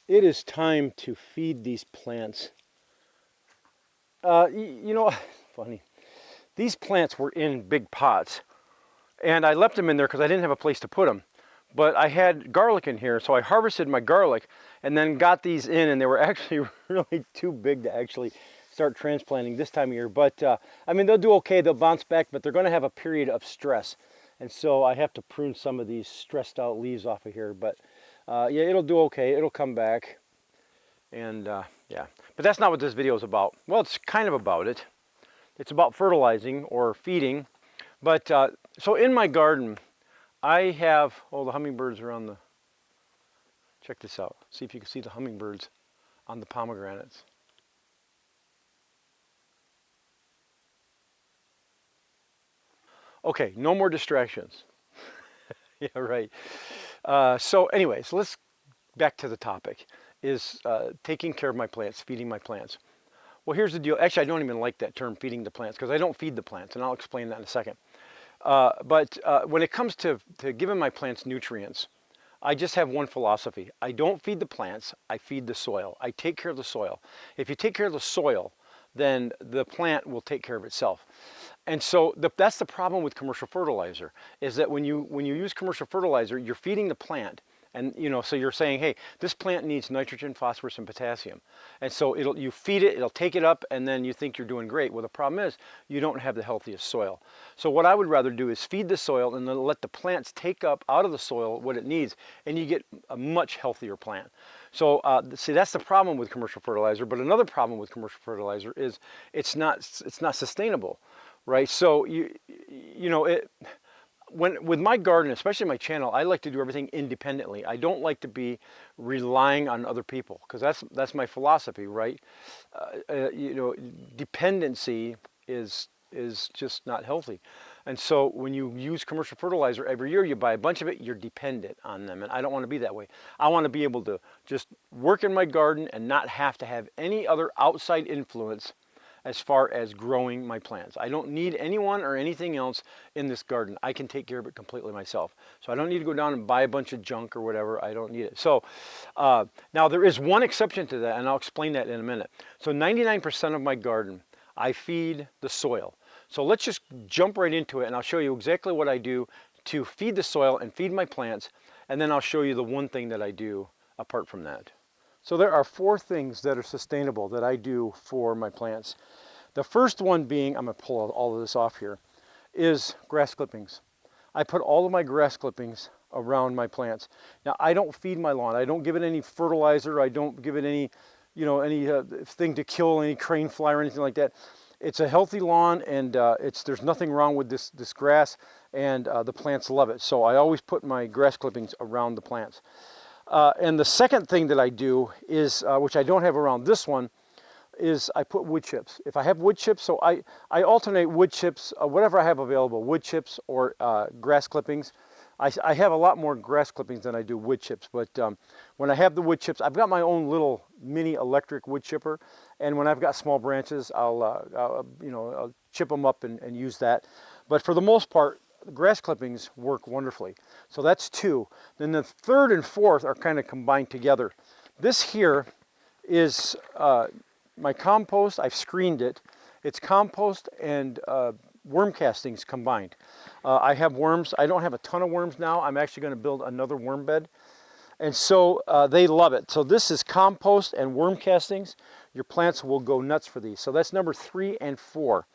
It is time to feed these plants. You know, funny. These plants were in big pots, and I left them in there because I didn't have a place to put them. But I had garlic in here, so I harvested my garlic and then got these in, and they were actually really too big to actually start transplanting this time of year. But I mean, they'll do okay, they'll bounce back, but they're going to have a period of stress. And so I have to prune some of these stressed out leaves off of here. But yeah, it'll do okay, it'll come back. And yeah, but that's not what this video is about. Well, it's kind of about it. It's about fertilizing or feeding. But so in my garden, I have, oh, the hummingbirds are on the, check this out. See if you can see the hummingbirds on the pomegranates. Okay, no more distractions. Yeah, right. So anyways, let's back to the topic, is taking care of my plants, feeding my plants. Well, here's the deal. Actually, I don't even like that term, feeding the plants, because I don't feed the plants, and I'll explain that in a second. But when it comes to giving my plants nutrients, I just have one philosophy. I don't feed the plants, I feed the soil. I take care of the soil. If you take care of the soil, then the plant will take care of itself. And so that's the problem with commercial fertilizer, is that when you use commercial fertilizer, you're feeding the plant. And you know, so you're saying, hey, this plant needs nitrogen, phosphorus, and potassium. And so you feed it, it'll take it up, and then you think you're doing great. Well, the problem is you don't have the healthiest soil. So what I would rather do is feed the soil and then let the plants take up out of the soil what it needs, and you get a much healthier plant. So see, that's the problem with commercial fertilizer. But another problem with commercial fertilizer is it's not sustainable, right? So you know it. With my garden, especially my channel, I like to do everything independently. I don't like to be relying on other people, because that's my philosophy, right? You know, dependency is just not healthy. And so when you use commercial fertilizer every year, you buy a bunch of it, you're dependent on them. And I don't want to be that way. I want to be able to just work in my garden and not have to have any other outside influence as far as growing my plants. I don't need anyone or anything else in this garden. I can take care of it completely myself. So I don't need to go down and buy a bunch of junk or whatever. I don't need it. So now there is one exception to that, and I'll explain that in a minute. So 99% of my garden, I feed the soil. So let's just jump right into it, and I'll show you exactly what I do to feed the soil and feed my plants, and then I'll show you the one thing that I do apart from that. So there are 4 things that are sustainable that I do for my plants. The first one being, I'm going to pull all of this off here, is grass clippings. I put all of my grass clippings around my plants. Now, I don't feed my lawn. I don't give it any fertilizer. I don't give it any, you know, any thing to kill any crane fly or anything like that. It's a healthy lawn, and there's nothing wrong with this grass, and the plants love it. So I always put my grass clippings around the plants. And the second thing that I do is, which I don't have around this one, is I put wood chips. If I have wood chips, so I alternate wood chips, whatever I have available, wood chips or grass clippings. I have a lot more grass clippings than I do wood chips, but when I have the wood chips, I've got my own little mini electric wood chipper, and when I've got small branches, I'll chip them up and use that. But for the most part, grass clippings work wonderfully. So that's 2. Then the third and fourth are kind of combined together. This here is my compost. I've screened it. It's compost and worm castings combined. I have worms. I don't have a ton of worms now. I'm actually going to build another worm bed. And so they love it. So this is compost and worm castings. Your plants will go nuts for these. So that's number 3 and 4.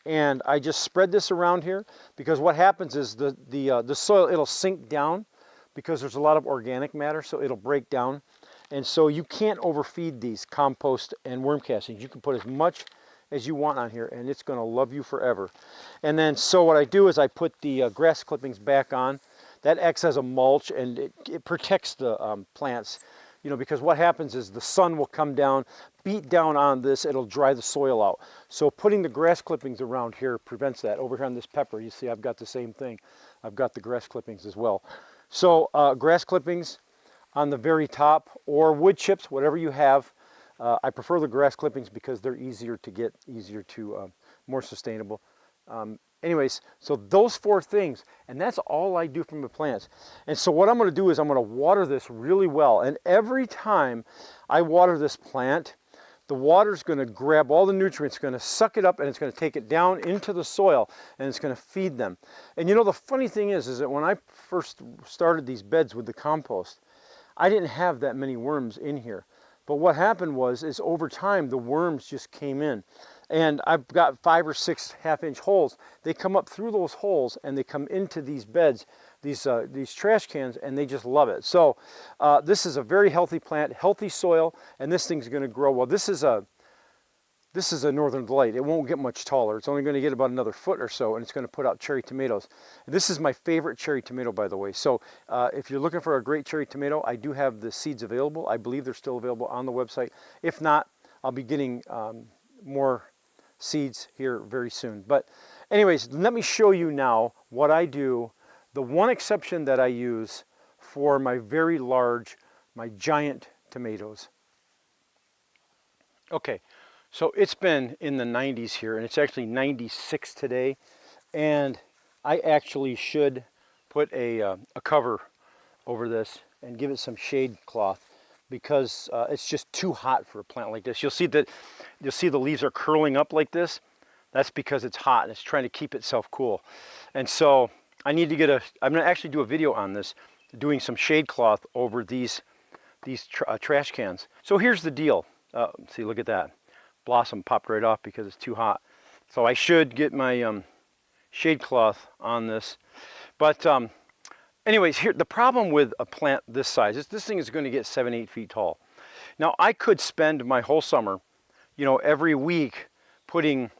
And I just spread this around here, because what happens is the soil, it'll sink down because there's a lot of organic matter, so it'll break down. And so you can't overfeed these compost and worm castings. You can put as much as you want on here, and it's going to love you forever. And then so what I do is I put the grass clippings back on. That acts as a mulch, and it protects the plants. You know, because what happens is the sun will come down, beat down on this, it'll dry the soil out. So putting the grass clippings around here prevents that. Over here on this pepper, you see I've got the same thing. I've got the grass clippings as well. So grass clippings on the very top, or wood chips, whatever you have. I prefer the grass clippings because they're easier to get, more sustainable. Anyways, so those 4 things, and that's all I do for my plants. And so what I'm going to do is I'm going to water this really well. And every time I water this plant, the water's going to grab all the nutrients, going to suck it up, and it's going to take it down into the soil, and it's going to feed them. And you know, the funny thing is that when I first started these beds with the compost, I didn't have that many worms in here. But what happened is over time, the worms just came in. And I've got 5 or 6 half-inch holes. They come up through those holes and they come into these beds, these trash cans, and they just love it. So this is a very healthy plant, healthy soil, and this thing's going to grow well. This is a Northern Delight. It won't get much taller. It's only going to get about another foot or so, and it's going to put out cherry tomatoes. This is my favorite cherry tomato, by the way. So if you're looking for a great cherry tomato, I do have the seeds available. I believe they're still available on the website. If not, I'll be getting more seeds here very soon. But anyways, let me show you now what I do. The one exception that I use for my very large, my giant tomatoes. Okay, so it's been in the 90s here, and it's actually 96 today, and I actually should put a cover over this and give it some shade cloth, because it's just too hot for a plant like this. You'll see the leaves are curling up like this. That's because it's hot and it's trying to keep itself cool. And so I need to I'm going to actually do a video on this, doing some shade cloth over these trash cans. So here's the deal. See, look at that. Blossom popped right off because it's too hot. So I should get my shade cloth on this. But anyways, here the problem with a plant this size is this thing is going to get 7-8 feet tall. Now I could spend my whole summer, you know, every week putting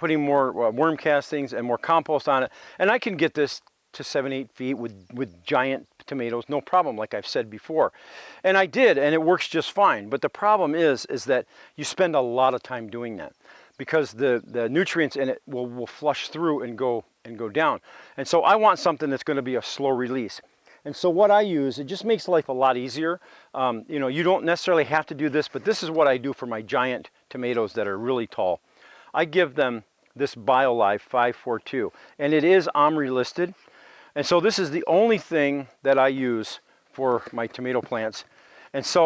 more worm castings and more compost on it, and I can get this to 7-8 feet with giant tomatoes, no problem, like I've said before. And I did, and it works just fine. But the problem is that you spend a lot of time doing that, because the nutrients in it will flush through and go down. And so I want something that's going to be a slow release. And so what I use, it just makes life a lot easier. You know, you don't necessarily have to do this, but this is what I do for my giant tomatoes that are really tall. I give them this BioLive 542, and it is OMRI listed. And so this is the only thing that I use for my tomato plants. And so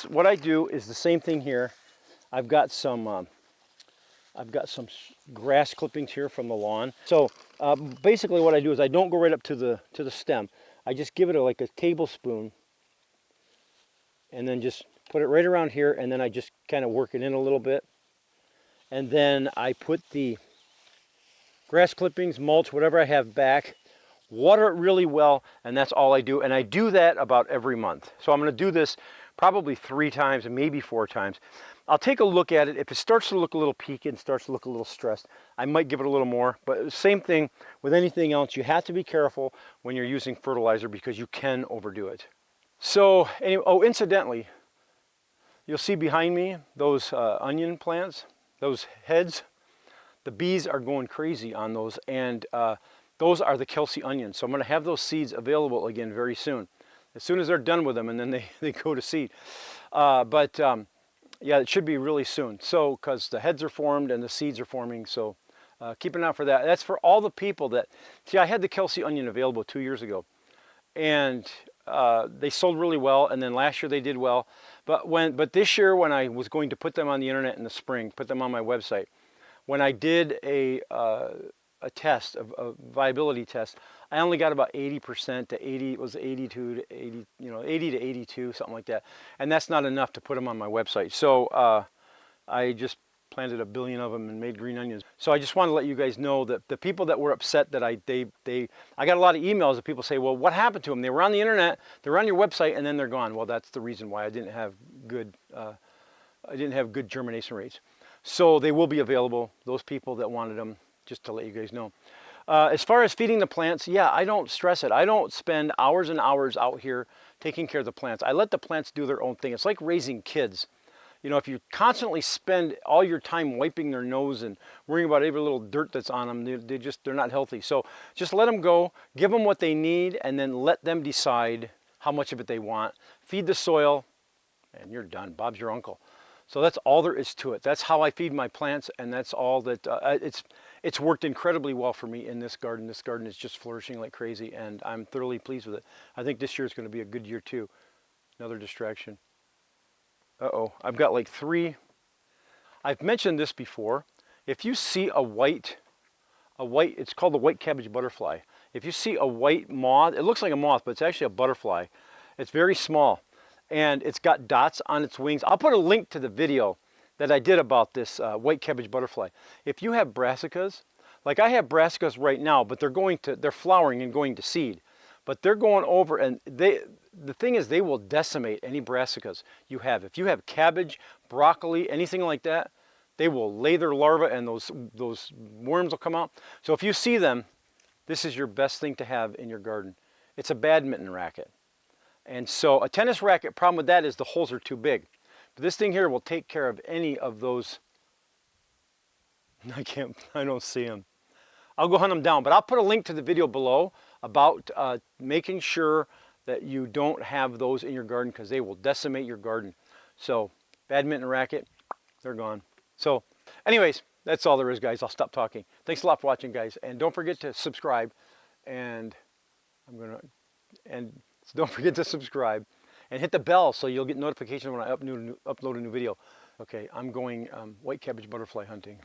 what I do is the same thing here. I've got some grass clippings here from the lawn. So basically what I do is I don't go right up to the stem. I just give it like a tablespoon, and then just put it right around here, and then I just kind of work it in a little bit. And then I put the grass clippings, mulch, whatever I have back, water it really well, and that's all I do. And I do that about every month. So I'm going to do this probably 3 times, maybe 4 times. I'll take a look at it. If it starts to look a little peaked and starts to look a little stressed, I might give it a little more. But same thing with anything else. You have to be careful when you're using fertilizer, because you can overdo it. So anyway, oh, incidentally, you'll see behind me those onion plants, those heads. The bees are going crazy on those, and those are the Kelsey onions. So I'm going to have those seeds available again very soon, as soon as they're done with them, and then they go to seed. Yeah, it should be really soon. So, because the heads are formed and the seeds are forming, so keep an eye out for that. That's for all the people that, see, I had the Kelsey onion available 2 years ago, and they sold really well, and then last year they did well. But this year, when I was going to put them on the internet in the spring, put them on my website, when I did a test, a viability test, I only got about 80% to 80, it was 82 to 80, you know, 80 to 82, something like that. And that's not enough to put them on my website. So I just planted 1 billion of them and made green onions. So I just want to let you guys know that the people that were upset that I got a lot of emails of people say, well, what happened to them? They were on the internet, they're on your website, and then they're gone. Well, that's the reason why I didn't have good germination rates. So they will be available, those people that wanted them, just to let you guys know. As far as feeding the plants, yeah, I don't stress it. I don't spend hours and hours out here taking care of the plants. I let the plants do their own thing. It's like raising kids. You know, if you constantly spend all your time wiping their nose and worrying about every little dirt that's on them, they're not healthy. So just let them go, give them what they need, and then let them decide how much of it they want. Feed the soil, and you're done. Bob's your uncle. So that's all there is to it. That's how I feed my plants, and that's all that. It's worked incredibly well for me in this garden. This garden is just flourishing like crazy, and I'm thoroughly pleased with it. I think this year is going to be a good year too. Another distraction. Uh-oh, I've got like three. I've mentioned this before. If you see it's called the white cabbage butterfly. If you see a white moth, it looks like a moth, but it's actually a butterfly. It's very small, and it's got dots on its wings. I'll put a link to the video that I did about this white cabbage butterfly. If you have brassicas, like I have brassicas right now, but they're flowering and going to seed. But they're going over, and the thing is, they will decimate any brassicas you have. If you have cabbage, broccoli, anything like that, they will lay their larvae, and those worms will come out. So if you see them, this is your best thing to have in your garden. It's a badminton racket. And so a tennis racket, problem with that is the holes are too big. But this thing here will take care of any of those. I don't see them. I'll go hunt them down, but I'll put a link to the video below about making sure that you don't have those in your garden, because they will decimate your garden. So badminton racket, they're gone. So anyways, that's all there is, guys. I'll stop talking. Thanks a lot for watching, guys. And don't forget to subscribe. And don't forget to subscribe and hit the bell so you'll get notification when I upload a new video. Okay, I'm going white cabbage butterfly hunting.